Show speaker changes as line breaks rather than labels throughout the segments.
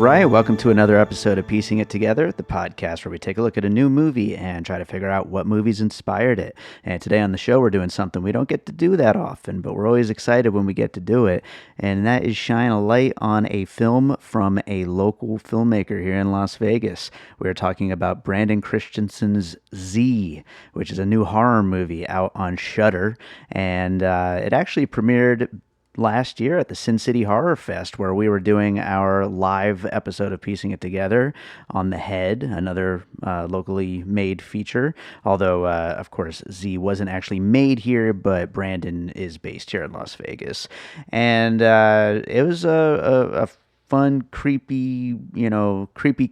right, welcome to another episode of Piecing It Together, the podcast where we take a look at a new movie and try to figure out what movies inspired it. And today on the show, we're doing something we don't get to do that often, but we're always excited when we get to do it, and that is shine a light on a film from a local filmmaker here in Las Vegas. We're talking about Brandon Christensen's Z, which is a new horror movie out on Shudder, and it actually premiered last year at the Sin City Horror Fest, where we were doing our live episode of Piecing It Together on The Head, another locally made feature. Although, of course, Z wasn't actually made here, but Brandon is based here in Las Vegas. And it was a fun, creepy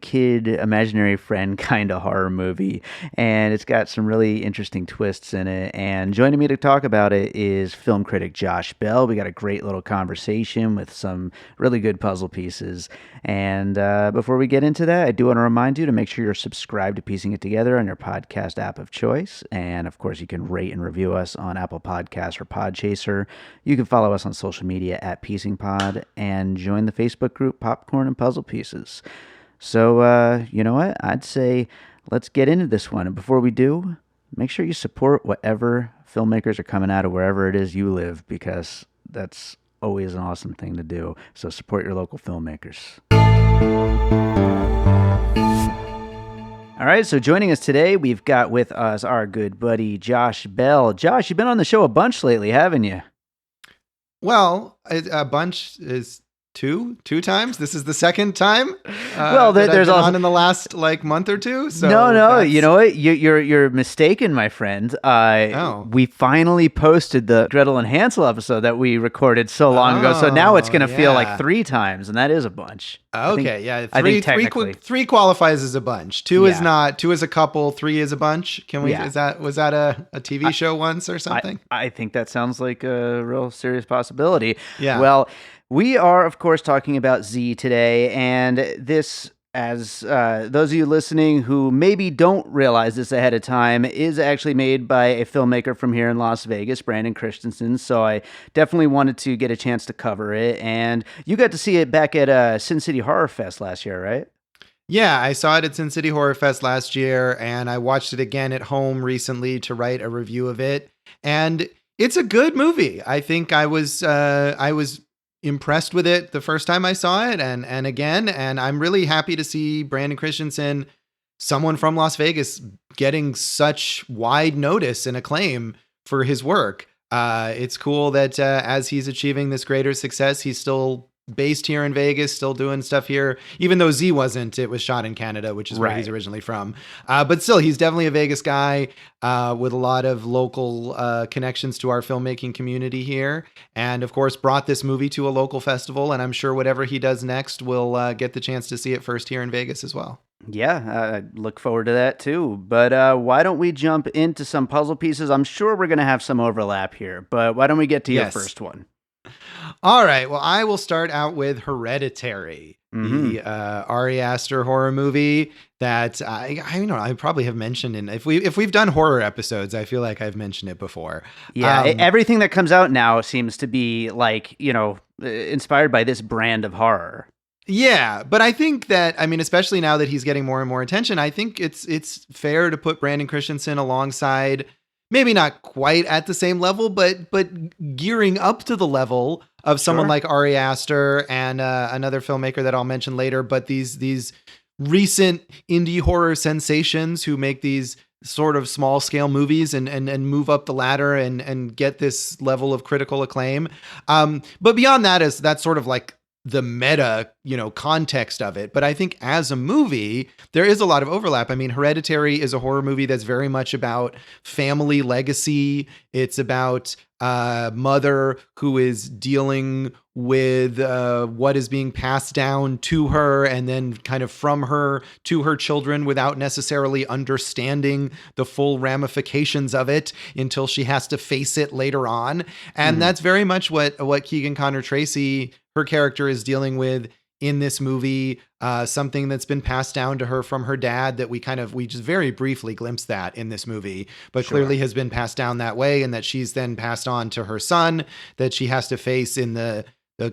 kid, imaginary friend kind of horror movie. And it's got some really interesting twists in it. And joining me to talk about it is film critic Josh Bell. We got a great little conversation with some really good puzzle pieces. And before we get into that, I do want to remind you to make sure you're subscribed to Piecing It Together on your podcast app of choice. And of course, you can rate and review us on Apple Podcasts or Podchaser. You can follow us on social media at Piecing Pod and join the Facebook group Popcorn and Puzzle Pieces. So, you know what? I'd say let's get into this one. And before we do, make sure you support whatever filmmakers are coming out of wherever it is you live, because that's always an awesome thing to do. So support your local filmmakers. All right, so joining us today, we've got with us our good buddy Josh Bell. Josh, you've been on the show a bunch lately, haven't you?
Well, a bunch is two times. This is the second time.
Well, there's
also
on
in the last month or two. So
no, you know what? You're mistaken, my friend. We finally posted the Gretel and Hansel episode that we recorded so long ago. So now it's gonna feel like 3 times, and that is a bunch.
Okay,
I think technically
three qualifies as a bunch. Two is not. 2 is a couple. 3 is a bunch. Can we? Yeah. Was that a TV show once or something?
I think that sounds like a real serious possibility.
Yeah.
Well, we are, of course, talking about Z today, and this, as those of you listening who maybe don't realize this ahead of time, is actually made by a filmmaker from here in Las Vegas, Brandon Christensen, so I definitely wanted to get a chance to cover it, and you got to see it back at Sin City Horror Fest last year, right?
Yeah, I saw it at Sin City Horror Fest last year, and I watched it again at home recently to write a review of it, and it's a good movie. I think I was impressed with it the first time I saw it and again, and I'm really happy to see Brandon Christensen, someone from Las Vegas, getting such wide notice and acclaim for his work. It's cool that as he's achieving this greater success, he's still based here in Vegas, still doing stuff here, even though Z wasn't. It was shot in Canada, which is where he's originally from. But still, he's definitely a Vegas guy with a lot of local connections to our filmmaking community here. And of course, brought this movie to a local festival. And I'm sure whatever he does next, we'll get the chance to see it first here in Vegas as well.
Yeah, I look forward to that too. But why don't we jump into some puzzle pieces? I'm sure we're going to have some overlap here, but why don't we get to your first one?
All right. Well, I will start out with Hereditary, the Ari Aster horror movie that I probably have mentioned if we've done horror episodes, I feel like I've mentioned it before.
Yeah, everything that comes out now seems to be inspired by this brand of horror.
Yeah, but I think that, especially now that he's getting more and more attention, I think it's fair to put Brandon Christensen alongside. Maybe not quite at the same level, but gearing up to the level of someone like Ari Aster and another filmmaker that I'll mention later. But these recent indie horror sensations who make these sort of small scale movies and move up the ladder and get this level of critical acclaim. But beyond that, that's sort of like the meta, context of it. But I think as a movie, there is a lot of overlap. Hereditary is a horror movie that's very much about family legacy. It's about a mother who is dealing with what is being passed down to her and then kind of from her to her children without necessarily understanding the full ramifications of it until she has to face it later on. And that's very much what Keegan Tracy, her character, is dealing with in this movie, something that's been passed down to her from her dad that we just very briefly glimpse that in this movie, but clearly has been passed down that way, and that she's then passed on to her son that she has to face in the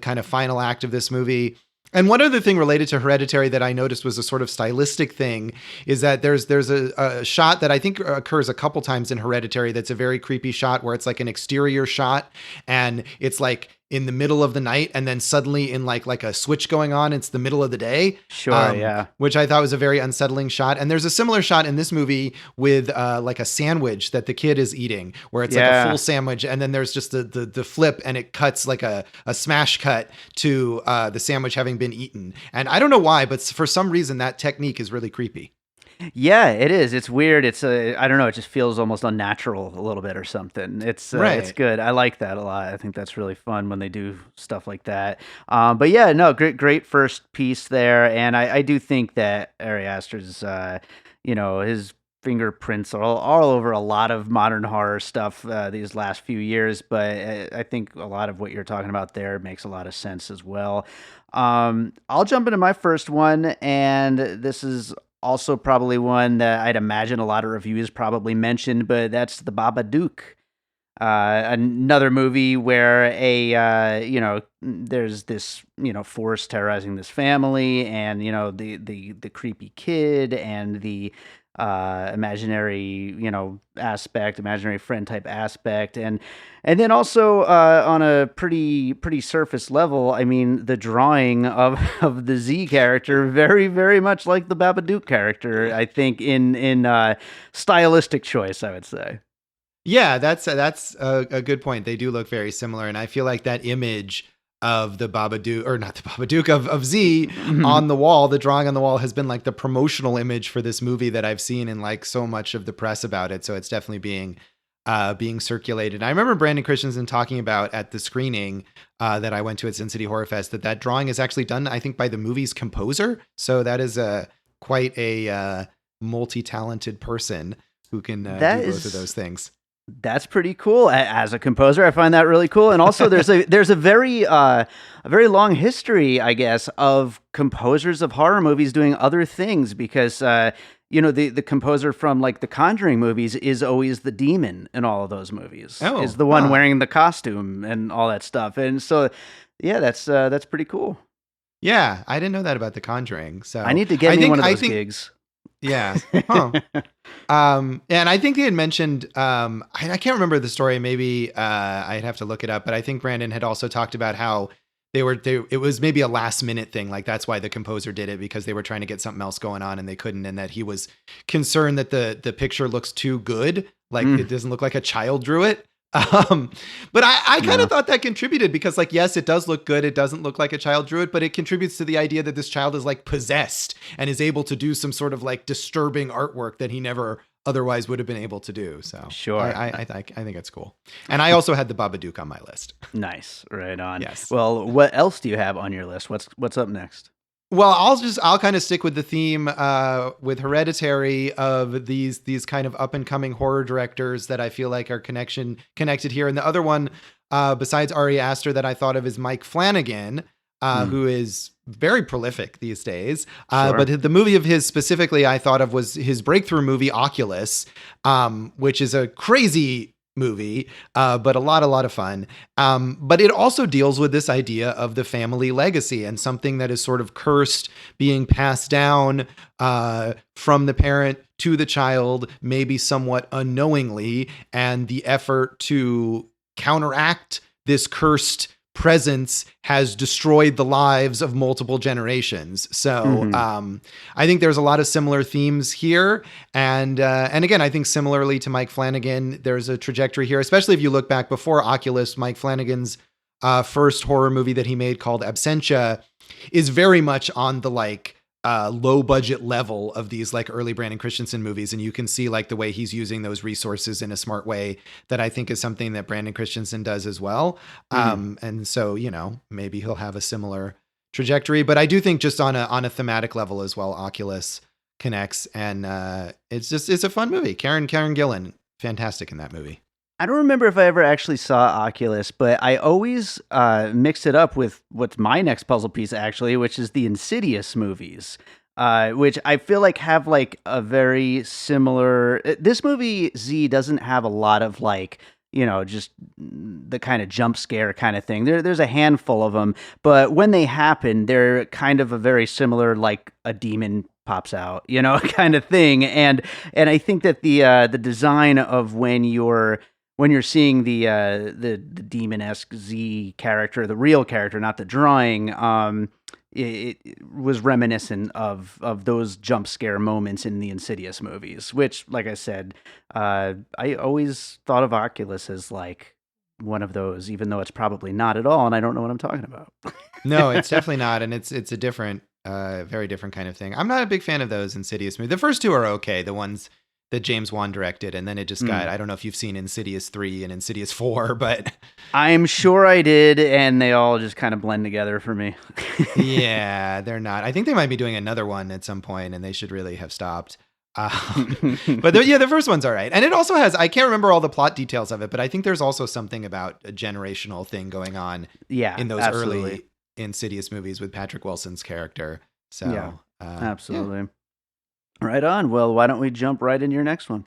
kind of final act of this movie. And one other thing related to Hereditary that I noticed was a sort of stylistic thing is that there's a shot that I think occurs a couple times in Hereditary that's a very creepy shot where it's like an exterior shot and it's like in the middle of the night and then suddenly in like a switch going on, it's the middle of the day.
Sure, yeah.
Which I thought was a very unsettling shot. And there's a similar shot in this movie with like a sandwich that the kid is eating where it's like a full sandwich and then there's just the flip and it cuts like a smash cut to the sandwich having been eaten. And I don't know why, but for some reason that technique is really creepy.
Yeah, it is. It's weird. It's I don't know. It just feels almost unnatural a little bit or something. It's
Right.
good. I like that a lot. I think that's really fun when they do stuff like that. But yeah, no, great first piece there. And I do think that Ari Aster's, his fingerprints are all over a lot of modern horror stuff these last few years. But I think a lot of what you're talking about there makes a lot of sense as well. I'll jump into my first one, and this is also probably one that I'd imagine a lot of reviews probably mentioned, but that's the Babadook. Another movie where there's this, force terrorizing this family and, the creepy kid and the imaginary, imaginary friend type aspect. And then also on a pretty surface level, I mean, the drawing of the Z character, very, very much like the Babadook character, I think in stylistic choice, I would say.
Yeah, that's a good point. They do look very similar. And I feel like that image of the Babadook, or not the Babadook, of Z on the wall, the drawing on the wall has been like the promotional image for this movie that I've seen in like so much of the press about it. So it's definitely being circulated. I remember Brandon Christensen talking about at the screening that I went to at Sin City Horror Fest that drawing is actually done, I think, by the movie's composer. So that is quite a multi-talented person who can do both of those things.
That's pretty cool. As a composer, I find that really cool. And also, there's a very long history, I guess, of composers of horror movies doing other things because the composer from like the Conjuring movies is always the demon in all of those movies. Is the one wearing the costume and all that stuff. And so, yeah, that's pretty cool.
Yeah, I didn't know that about the Conjuring. So
I need to get me one of those gigs.
Yeah. Huh. And I think they had mentioned, I can't remember the story. Maybe I'd have to look it up, but I think Brandon had also talked about how it was maybe a last minute thing. Like that's why the composer did it because they were trying to get something else going on and they couldn't. And that he was concerned that the picture looks too good. Like it doesn't look like a child drew it. But I kind of thought that contributed because like, yes, it does look good. It doesn't look like a child drew it, but it contributes to the idea that this child is like possessed and is able to do some sort of like disturbing artwork that he never otherwise would have been able to do. So
sure.
I think it's cool. And I also had the Babadook on my list.
Nice. Right on.
Yes.
Well, what else do you have on your list? What's up next?
Well, I'll kind of stick with the theme with Hereditary of these kind of up and coming horror directors that I feel like are connected here. And the other one besides Ari Aster that I thought of is Mike Flanagan, who is very prolific these days.
Sure.
But the movie of his specifically I thought of was his breakthrough movie Oculus, which is a crazy movie, but a lot of fun. But it also deals with this idea of the family legacy and something that is sort of cursed being passed down from the parent to the child, maybe somewhat unknowingly, and the effort to counteract this cursed presence has destroyed the lives of multiple generations. So I think there's a lot of similar themes here. And again, I think similarly to Mike Flanagan, there's a trajectory here, especially if you look back before Oculus. Mike Flanagan's first horror movie that he made called Absentia is very much on the like low budget level of these like early Brandon Christensen movies. And you can see like the way he's using those resources in a smart way that I think is something that Brandon Christensen does as well. And so, maybe he'll have a similar trajectory, but I do think just on a thematic level as well, Oculus connects and it's a fun movie. Karen Gillan, fantastic in that movie.
I don't remember if I ever actually saw Oculus, but I always mix it up with what's my next puzzle piece, actually, which is the Insidious movies, which I feel like have like a very similar... This movie, Z, doesn't have a lot of like, just the kind of jump scare kind of thing. There's a handful of them, but when they happen, they're kind of a very similar, like a demon pops out, kind of thing. And I think that the design of when you're seeing the demon-esque Z character, the real character, not the drawing, it was reminiscent of those jump scare moments in the Insidious movies, which, like I said, I always thought of Oculus as like one of those, even though it's probably not at all, and I don't know what I'm talking about.
No, it's definitely not, and it's a different, very different kind of thing. I'm not a big fan of those Insidious movies. The first two are okay, the ones that James Wan directed, and then it just got, I don't know if you've seen Insidious 3 and Insidious 4, but
I'm sure I did, and they all just kind of blend together for me.
yeah, they're not. I think they might be doing another one at some point, and they should really have stopped. But the first one's all right. And it also has, I can't remember all the plot details of it, but I think there's also something about a generational thing going on in those early Insidious movies with Patrick Wilson's character. So,
yeah, absolutely. Yeah. Right on. Well, why don't we jump right into your next one?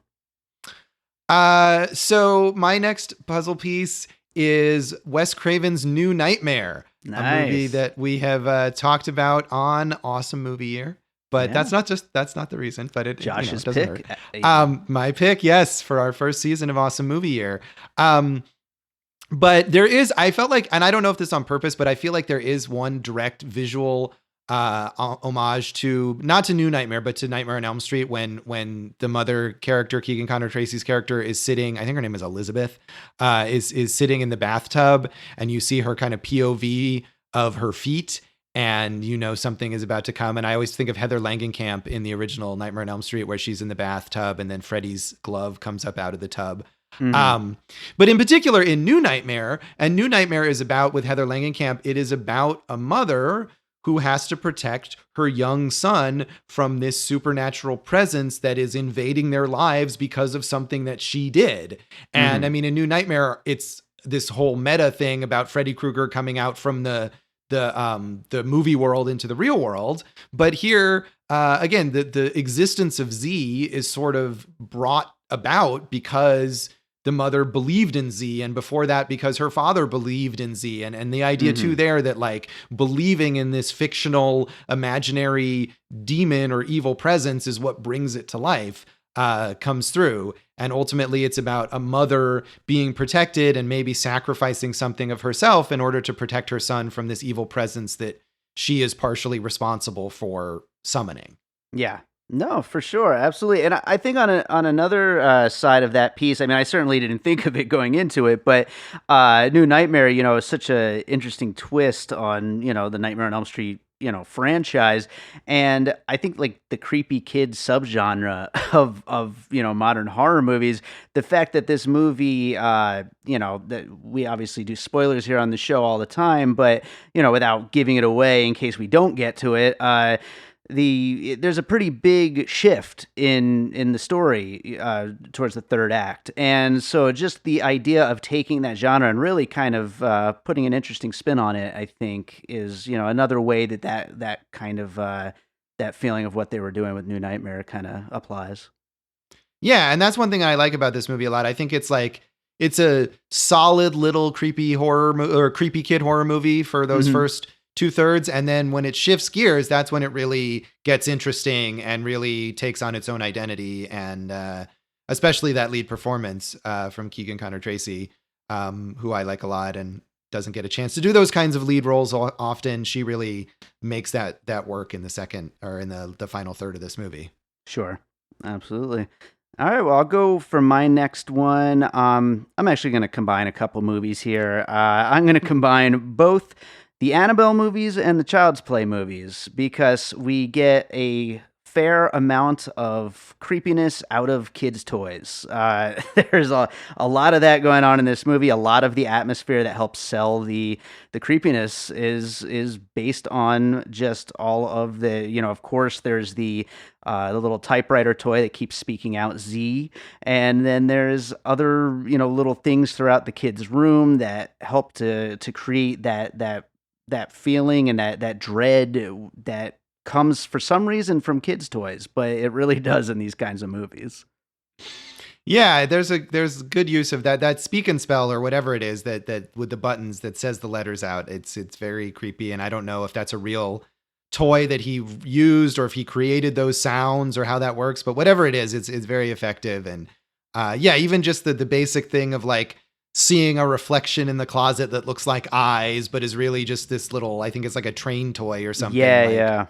So my next puzzle piece is Wes Craven's New Nightmare, a movie that we have talked about on Awesome Movie Year. But that's not the reason. But it
Josh's
doesn't
pick.
Hurt. My pick, yes, for our first season of Awesome Movie Year. But there is, I felt like, and I don't know if this is on purpose, but I feel like there is one direct visual homage to, not to New Nightmare, but to Nightmare on Elm Street, when the mother character, Keegan Connor Tracy's character, is sitting, I think her name is Elizabeth, is sitting in the bathtub, and you see her kind of POV of her feet, and something is about to come. And I always think of Heather Langenkamp in the original Nightmare on Elm Street, where she's in the bathtub and then Freddy's glove comes up out of the tub. Mm-hmm. But in particular in New Nightmare, and New Nightmare is about, with Heather Langenkamp, it is about a mother who has to protect her young son from this supernatural presence that is invading their lives because of something that she did. And I mean, in New Nightmare, it's this whole meta thing about Freddy Krueger coming out from the movie world into the real world. But here, again, the existence of Z is sort of brought about because the mother believed in Z, and before that, because her father believed in Z. And the idea too there that, like, believing in this fictional imaginary demon or evil presence is what brings it to life, comes through. And ultimately it's about a mother being protected and maybe sacrificing something of herself in order to protect her son from this evil presence that she is partially responsible for summoning.
Yeah. No, for sure. Absolutely. And I think on another side of that piece, I mean, I certainly didn't think of it going into it, but New Nightmare, is such an interesting twist on, the Nightmare on Elm Street, franchise. And I think, like, the creepy kid subgenre of modern horror movies, the fact that this movie, that we obviously do spoilers here on the show all the time, but, without giving it away in case we don't get to it, there's a pretty big shift in the story towards the third act. And so just the idea of taking that genre and really kind of putting an interesting spin on it, I think, is, another way that kind of that feeling of what they were doing with New Nightmare kind of applies.
Yeah, and that's one thing I like about this movie a lot. I think it's a solid little creepy horror or creepy kid horror movie for those first 2/3, and then when it shifts gears, that's when it really gets interesting and really takes on its own identity. And especially that lead performance from Keegan Connor Tracy, who I like a lot and doesn't get a chance to do those kinds of lead roles often. She really makes that work in the second, or in the final third of this movie.
Sure, absolutely. All right, well, I'll go for my next one. I'm actually going to combine a couple movies here. I'm going to combine both the Annabelle movies and the Child's Play movies, because we get a fair amount of creepiness out of kids' toys. There's a lot of that going on in this movie. A lot of the atmosphere that helps sell the creepiness is based on just all of the, of course, there's the little typewriter toy that keeps speaking out Z, and then there's other, little things throughout the kids' room that help to create that feeling and that dread that comes for some reason from kids' toys, but it really does in these kinds of movies.
Yeah, there's good use of that speak and spell or whatever it is that with the buttons that says the letters out. It's very creepy, and I don't know if that's a real toy that he used or if he created those sounds or how that works. But whatever it is, it's very effective. And yeah, even just the basic thing of like seeing a reflection in the closet that looks like eyes, but is really just this little, I think it's like a train toy or something.
Yeah,
like,
yeah.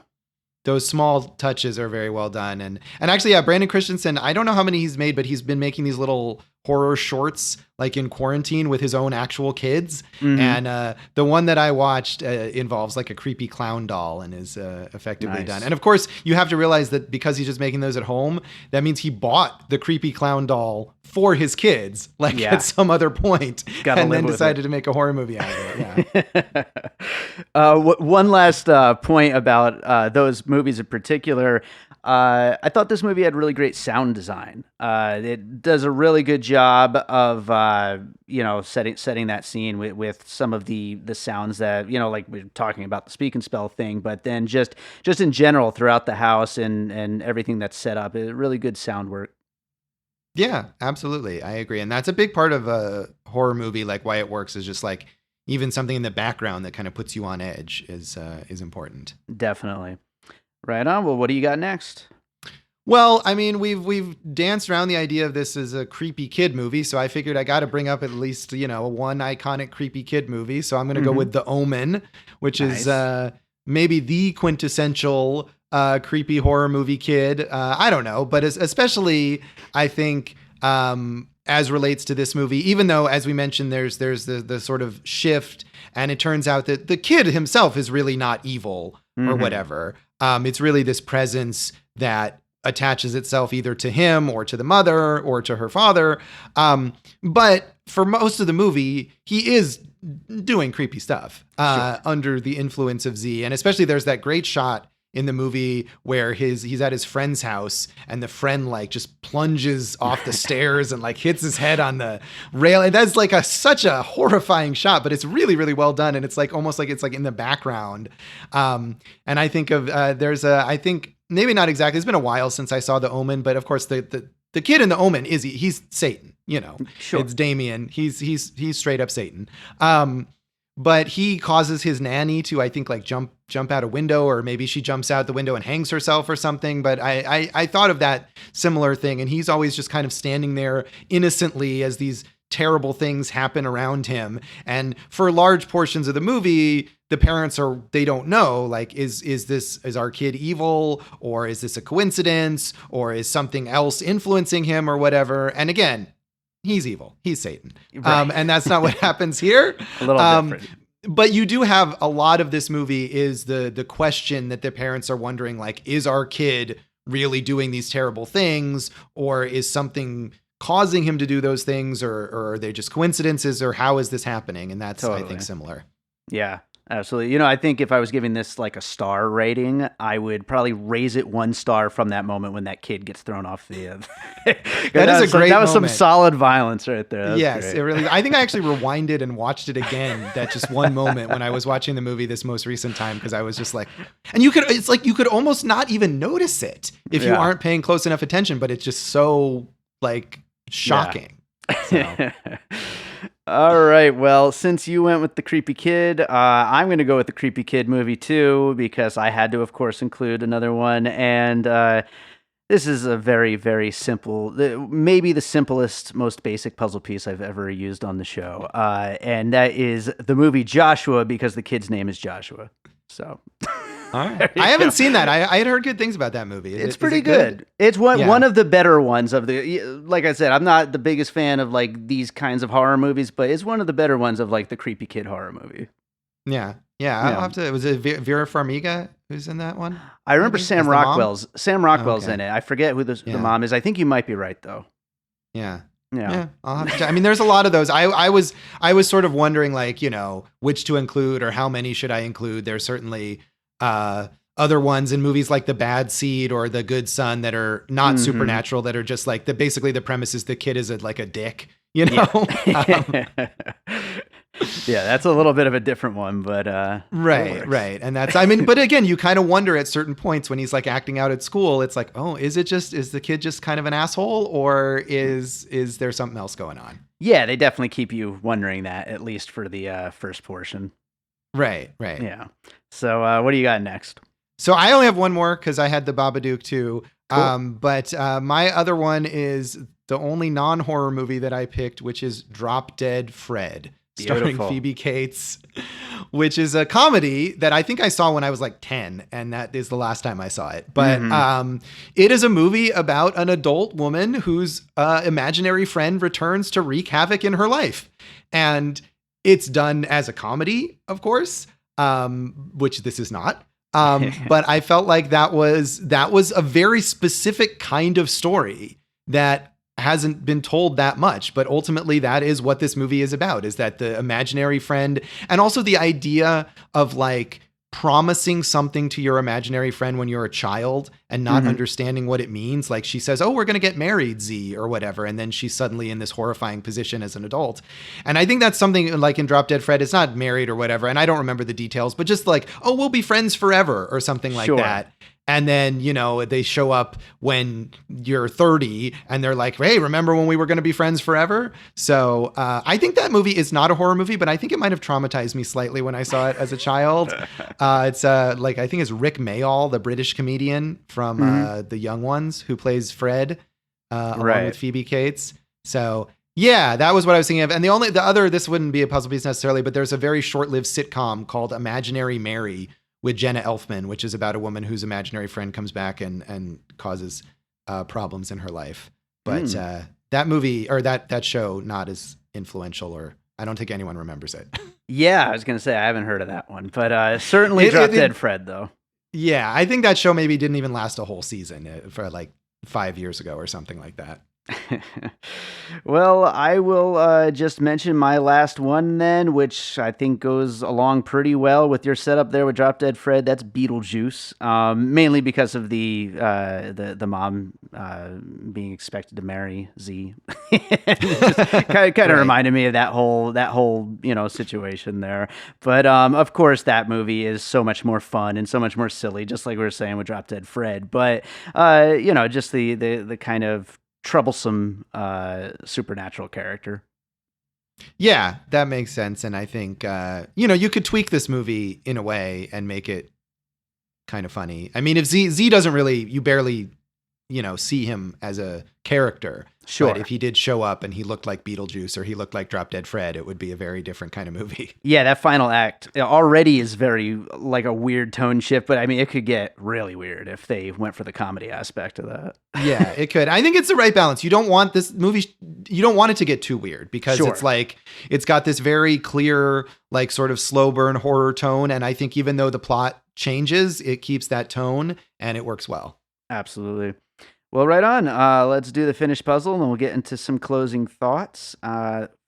those small touches are very well done. And actually, yeah, Brandon Christensen, I don't know how many he's made, but he's been making these little horror shorts like in quarantine with his own actual kids.
Mhm.
And the one that I watched involves like a creepy clown doll and is effectively
Nice.
done. And of course, you have to realize that because he's just making those at home, that means he bought the creepy clown doll for his kids, like
Yeah.
at some other point,
Gotta
and
live
then
with
decided
it.
to make a horror movie out of it. Yeah.
One last point about those movies in particular. I thought this movie had really great sound design. It does a really good job of setting that scene with some of the sounds that like we're talking about the speak and spell thing, but then just in general throughout the house and everything that's set up. Really good sound work.
Yeah, absolutely. I agree. And that's a big part of a horror movie, like why it works is just like even something in the background that kind of puts you on edge is important.
Definitely. Right on. Well, what do you got next?
Well, I mean, we've danced around the idea of this as a creepy kid movie, so I figured I got to bring up at least, one iconic creepy kid movie. So I'm going to go with The Omen, which
Nice.
is maybe the quintessential creepy horror movie kid. I don't know, but especially I think as relates to this movie, even though, as we mentioned, there's the sort of shift, and it turns out that the kid himself is really not evil or whatever. It's really this presence that attaches itself either to him or to the mother or to her father. But for most of the movie, he is doing creepy stuff under the influence of Z. And especially there's that great shot in the movie where he's at his friend's house and the friend like just plunges off the stairs and like hits his head on the rail. And that's like such a horrifying shot, but it's really, really well done. And it's like almost like it's like in the background. And I think of I think maybe not exactly. It's been a while since I saw The Omen, but of course the kid in The Omen he's Satan.
Sure.
It's Damien. He's straight up Satan. But he causes his nanny to, I think, like jump out a window, or maybe she jumps out the window and hangs herself or something. But I thought of that similar thing. And he's always just kind of standing there innocently as these terrible things happen around him. And for large portions of the movie, the parents they don't know, like, is our kid evil, or is this a coincidence, or is something else influencing him or whatever? And again, he's evil. He's Satan.
Right.
And that's not what happens here.
A little different.
But you do have a lot of this movie is the question that the parents are wondering, like, is our kid really doing these terrible things, or is something causing him to do those things, or are they just coincidences, or how is this happening? And that's,
Totally.
I think, similar.
Yeah, absolutely. I think if I was giving this like a star rating, I would probably raise it 1 star from that moment when that kid gets thrown off the.
That is a great
That was some
moment.
solid violence right there. That's
Yes,
great.
it really. I think I actually rewinded and watched it again. That just one moment when I was watching the movie this most recent time, because I was just like, and it's like you could almost not even notice it if you
Yeah.
aren't paying close enough attention. But it's just so like shocking. So.
All right. Well, since you went with the creepy kid, I'm going to go with the creepy kid movie too, because I had to, of course, include another one. And this is a very, very simple, maybe the simplest, most basic puzzle piece I've ever used on the show. And that is the movie Joshua, because the kid's name is Joshua. So.
All right. I haven't seen that. I had heard good things about that movie.
It's pretty good. It's one of the better ones of the. Like I said, I'm not the biggest fan of like these kinds of horror movies, but it's one of the better ones of like the creepy kid horror movie.
Yeah. I'll have to. Was it Vera Farmiga who's in that one?
I remember
Maybe?
Sam
As the mom?
Rockwell's
Okay.
in it. I forget who the mom is. I think you might be right though.
Yeah.
Yeah.
I'll have to. I mean, there's a lot of those. I was sort of wondering, like, which to include or how many should I include. There's certainly other ones in movies like The Bad Seed or The Good Son that are not supernatural, that are just like basically the premise is the kid is like a dick,
Yeah. Yeah, that's a little bit of a different one, but
Right. And that's, I mean, but again, you kind of wonder at certain points when he's like acting out at school, it's like, oh, is the kid just kind of an asshole, or is there something else going on?
Yeah, they definitely keep you wondering that, at least for the first portion.
Right.
Yeah. So what do you got next?
So I only have one more because I had the Babadook too.
Cool.
But my other one is the only non-horror movie that I picked, which is Drop Dead Fred, starring
Beautiful.
Phoebe Cates, which is a comedy that I think I saw when I was like 10, and that is the last time I saw it. But it is a movie about an adult woman whose imaginary friend returns to wreak havoc in her life. And it's done as a comedy, of course, which this is not. But I felt like that was a very specific kind of story that hasn't been told that much, but ultimately that is what this movie is about, is that the imaginary friend, and also the idea of like promising something to your imaginary friend when you're a child and not understanding what it means. Like she says, oh, we're going to get married, Z, or whatever. And then she's suddenly in this horrifying position as an adult. And I think that's something like in Drop Dead Fred, it's not married or whatever. And I don't remember the details, but just like, oh, we'll be friends forever or something like that. And then, you know, they show up when you're 30 and they're like, hey, remember when we were going to be friends forever? So I think that movie is not a horror movie, but I think it might have traumatized me slightly when I saw it as a child. It's like, I think it's Rick Mayall, the British comedian from The Young Ones, who plays Fred along with Phoebe Cates. So yeah, that was what I was thinking of. And the other, this wouldn't be a puzzle piece necessarily, but there's a very short-lived sitcom called Imaginary Mary with Jenna Elfman, which is about a woman whose imaginary friend comes back and causes problems in her life. But that movie, or that show, not as influential, or I don't think anyone remembers it.
Yeah, I was going to say, I haven't heard of that one, but certainly Drop Dead Fred, though.
Yeah, I think that show maybe didn't even last a whole season for like 5 years ago or something like that.
Well, I will just mention my last one then, which I think goes along pretty well with your setup there with Drop Dead Fred. That's Beetlejuice, mainly because of the mom being expected to marry Z. kind of reminded me of that whole situation there. But of course, that movie is so much more fun and so much more silly, just like we were saying with Drop Dead Fred. But just the kind of troublesome supernatural character.
Yeah, that makes sense. And I think you could tweak this movie in a way and make it kind of funny. I mean, if Z doesn't really, you barely see him as a character.
Sure.
But if he did show up and he looked like Beetlejuice or he looked like Drop Dead Fred, it would be a very different kind of movie.
Yeah, that final act already is very like a weird tone shift, but I mean, it could get really weird if they went for the comedy aspect of that.
Yeah, it could. I think it's the right balance. You don't want this movie, you don't want it to get too weird because it's like, it's got this very clear, like sort of slow burn horror tone. And I think even though the plot changes, it keeps that tone and it works well.
Absolutely. Well, right on. Let's do the finished puzzle and then we'll get into some closing thoughts.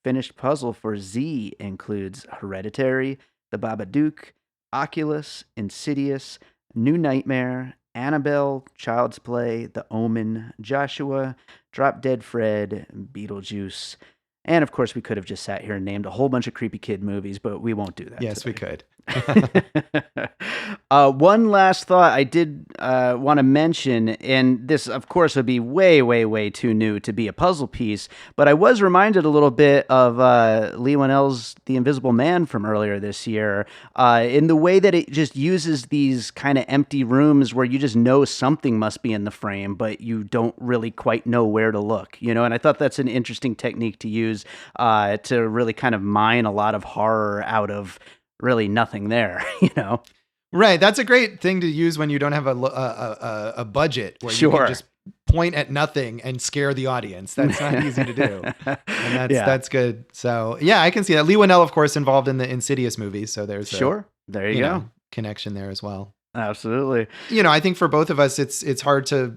Finished puzzle for Z includes Hereditary, The Babadook, Oculus, Insidious, New Nightmare, Annabelle, Child's Play, The Omen, Joshua, Drop Dead Fred, Beetlejuice. And of course, we could have just sat here and named a whole bunch of creepy kid movies, but we won't do that.
Yes,
today.
we could.
One last thought I did want to mention, and this, of course, would be way, way, way too new to be a puzzle piece, but I was reminded a little bit of Lee Winnell's The Invisible Man from earlier this year, in the way that it just uses these kind of empty rooms where you just know something must be in the frame, but you don't really quite know where to look, and I thought that's an interesting technique to use to really kind of mine a lot of horror out of really nothing there,
Right. That's a great thing to use when you don't have a budget where you can just point at nothing and scare the audience. That's not easy to do. And that's good. So yeah, I can see that. Lee Winnell, of course, involved in the Insidious movies. So there's
there you go.
Connection there as well.
Absolutely.
I think for both of us, it's hard to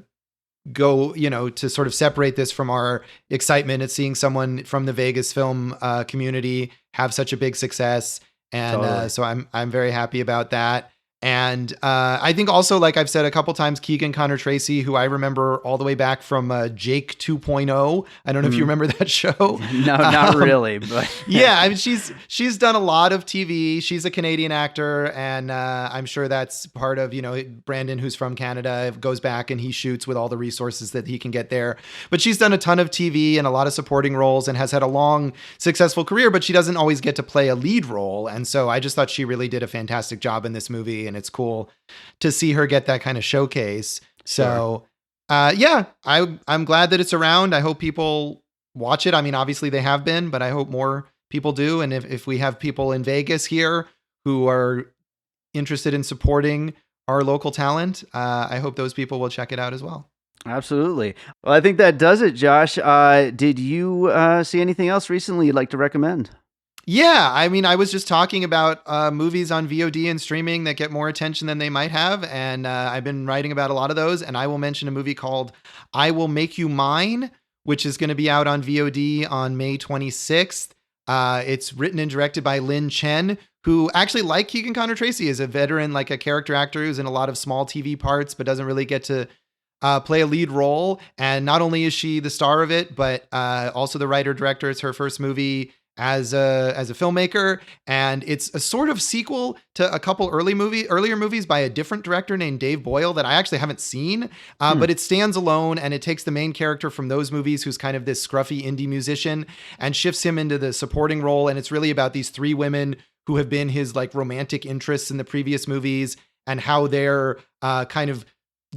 go, to sort of separate this from our excitement at seeing someone from the Vegas film community have such a big success. And so I'm very happy about that. And I think also, like I've said a couple times, Keegan Connor Tracy, who I remember all the way back from Jake 2.0. I don't know if you remember that show.
No, not really. But
yeah, I mean, she's done a lot of TV. She's a Canadian actor, and I'm sure that's part of, Brandon, who's from Canada, goes back and he shoots with all the resources that he can get there. But she's done a ton of TV and a lot of supporting roles and has had a long, successful career, but she doesn't always get to play a lead role. And so I just thought she really did a fantastic job in this movie, and it's cool to see her get that kind of showcase. So, I'm glad that it's around. I hope people watch it. I mean, obviously they have been, but I hope more people do. And if we have people in Vegas here who are interested in supporting our local talent, I hope those people will check it out as well.
Absolutely. Well, I think that does it, Josh. Did you see anything else recently you'd like to recommend?
Yeah, I mean, I was just talking about movies on VOD and streaming that get more attention than they might have. And I've been writing about a lot of those. And I will mention a movie called I Will Make You Mine, which is going to be out on VOD on May 26th. It's written and directed by Lin Chen, who actually, like Keegan Connor Tracy, is a veteran, like a character actor who's in a lot of small TV parts, but doesn't really get to play a lead role. And not only is she the star of it, but also the writer-director. It's her first movie as a filmmaker, and it's a sort of sequel to a couple earlier movies by a different director named Dave Boyle that I actually haven't seen, but it stands alone, and it takes the main character from those movies, who's kind of this scruffy indie musician, and shifts him into the supporting role. And it's really about these three women who have been his like romantic interests in the previous movies, and how they're kind of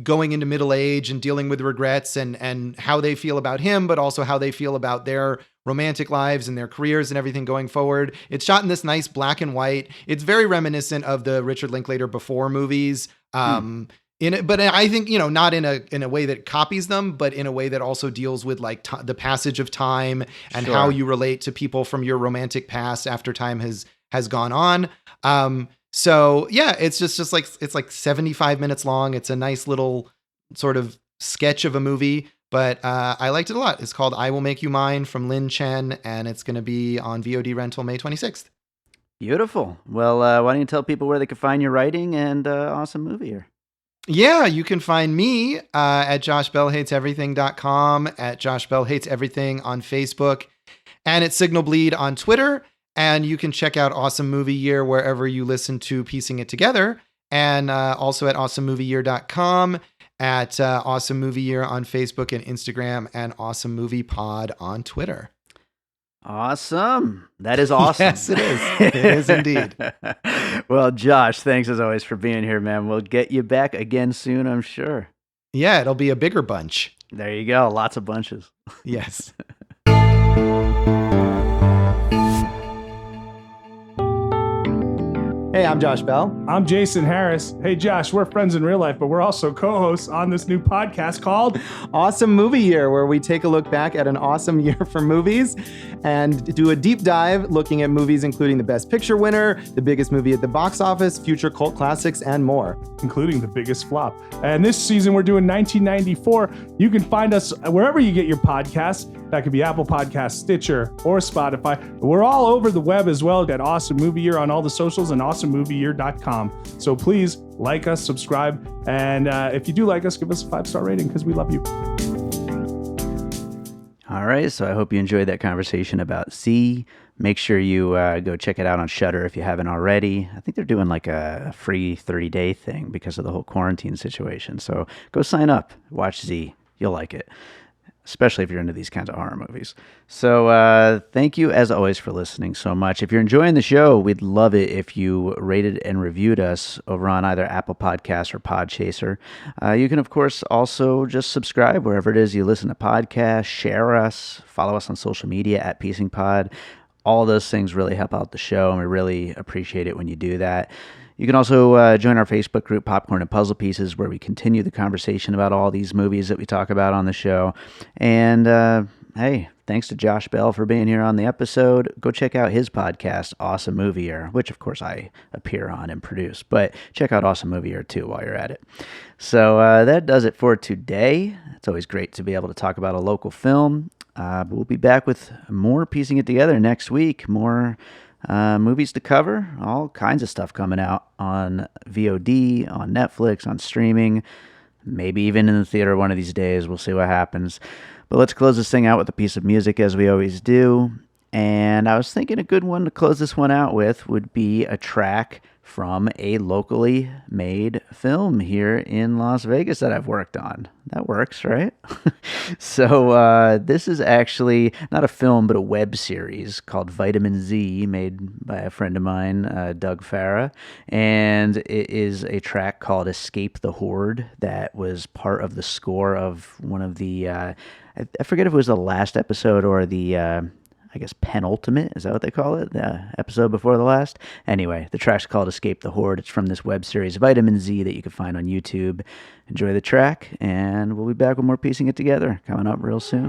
going into middle age and dealing with regrets, and how they feel about him, but also how they feel about their romantic lives and their careers and everything going forward. It's shot in this nice black and white. It's very reminiscent of the Richard Linklater Before movies. In it, but I think, not in a way that copies them, but in a way that also deals with like the passage of time and how you relate to people from your romantic past after time has gone on. So yeah, it's just like, it's like 75 minutes long. It's a nice little sort of sketch of a movie, but I liked it a lot. It's called I Will Make You Mine from Lin Chen, and it's going to be on VOD rental May 26th.
Beautiful. Well, why don't you tell people where they can find your writing and awesome movie here?
Yeah, you can find me at joshbellhateseverything.com, at Josh Bell Hates Everything on Facebook, and at Signal Bleed on Twitter. And you can check out Awesome Movie Year wherever you listen to Piecing It Together, and also at awesomemovieyear.com, at Awesome Movie Year on Facebook and Instagram, and Awesome Movie Pod on Twitter.
Awesome. That is awesome.
Yes, it is. It is indeed.
Well, Josh, thanks as always for being here, man. We'll get you back again soon, I'm sure.
Yeah, it'll be a bigger bunch.
There you go. Lots of bunches.
Yes. Hey, I'm Josh Bell.
I'm Jason Harris. Hey, Josh, we're friends in real life, but we're also co-hosts on this new podcast called
Awesome Movie Year, where we take a look back at an awesome year for movies and do a deep dive looking at movies including the Best Picture winner, the biggest movie at the box office, future cult classics, and more.
Including the biggest flop. And this season, we're doing 1994. You can find us wherever you get your podcasts. That could be Apple Podcasts, Stitcher, or Spotify. We're all over the web as well at Awesome Movie Year on all the socials and awesomemovieyear.com. So please like us, subscribe, and if you do like us, give us a 5-star rating because we love you.
All right, so I hope you enjoyed that conversation about C. Make sure you go check it out on Shudder if you haven't already. I think they're doing like a free 30-day thing because of the whole quarantine situation. So go sign up, watch Z. You'll like it, especially if you're into these kinds of horror movies. So thank you, as always, for listening so much. If you're enjoying the show, we'd love it if you rated and reviewed us over on either Apple Podcasts or Podchaser. You can, of course, also just subscribe wherever it is you listen to podcasts, share us, follow us on social media at Piecing Pod. All those things really help out the show, and we really appreciate it when you do that. You can also join our Facebook group, Popcorn and Puzzle Pieces, where we continue the conversation about all these movies that we talk about on the show. And hey, thanks to Josh Bell for being here on the episode. Go check out his podcast, Awesome Movie Year, which of course I appear on and produce. But check out Awesome Movie Year too while you're at it. So that does it for today. It's always great to be able to talk about a local film. We'll be back with more Piecing It Together next week. More movies to cover, all kinds of stuff coming out on VOD, on Netflix, on streaming, maybe even in the theater one of these days. We'll see what happens. But let's close this thing out with a piece of music as we always do. And I was thinking a good one to close this one out with would be a track from a locally made film here in Las Vegas that I've worked on. That works, right? So this is actually not a film, but a web series called Vitamin Z, made by a friend of mine, Doug Farah. And it is a track called Escape the Horde that was part of the score of one of the, I forget if it was the last episode or the... I guess penultimate, is that what they call it? The episode before the last? Anyway, the track's called Escape the Horde. It's from this web series, Vitamin Z, that you can find on YouTube. Enjoy the track, and we'll be back with more Piecing It Together coming up real soon.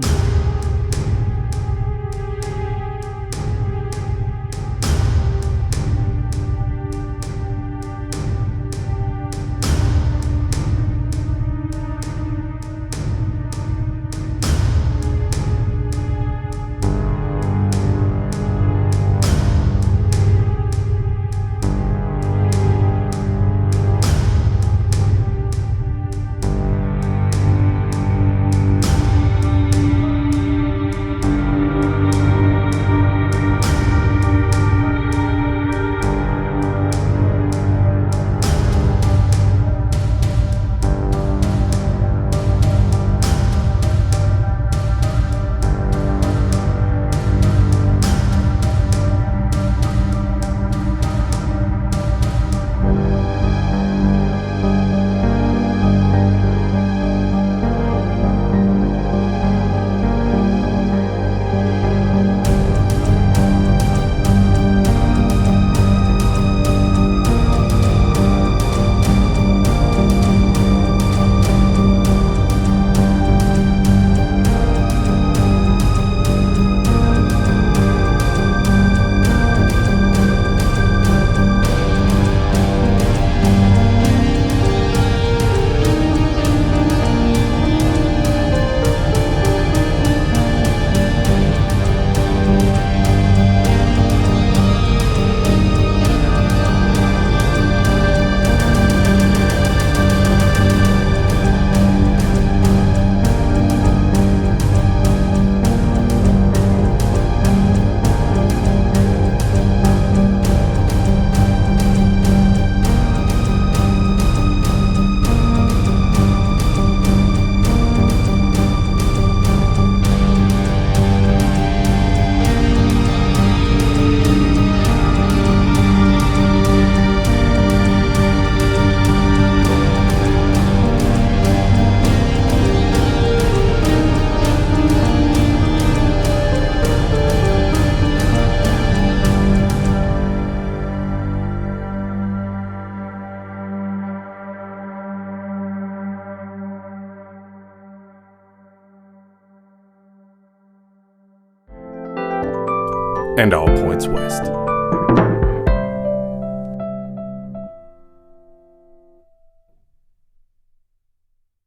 And all points west.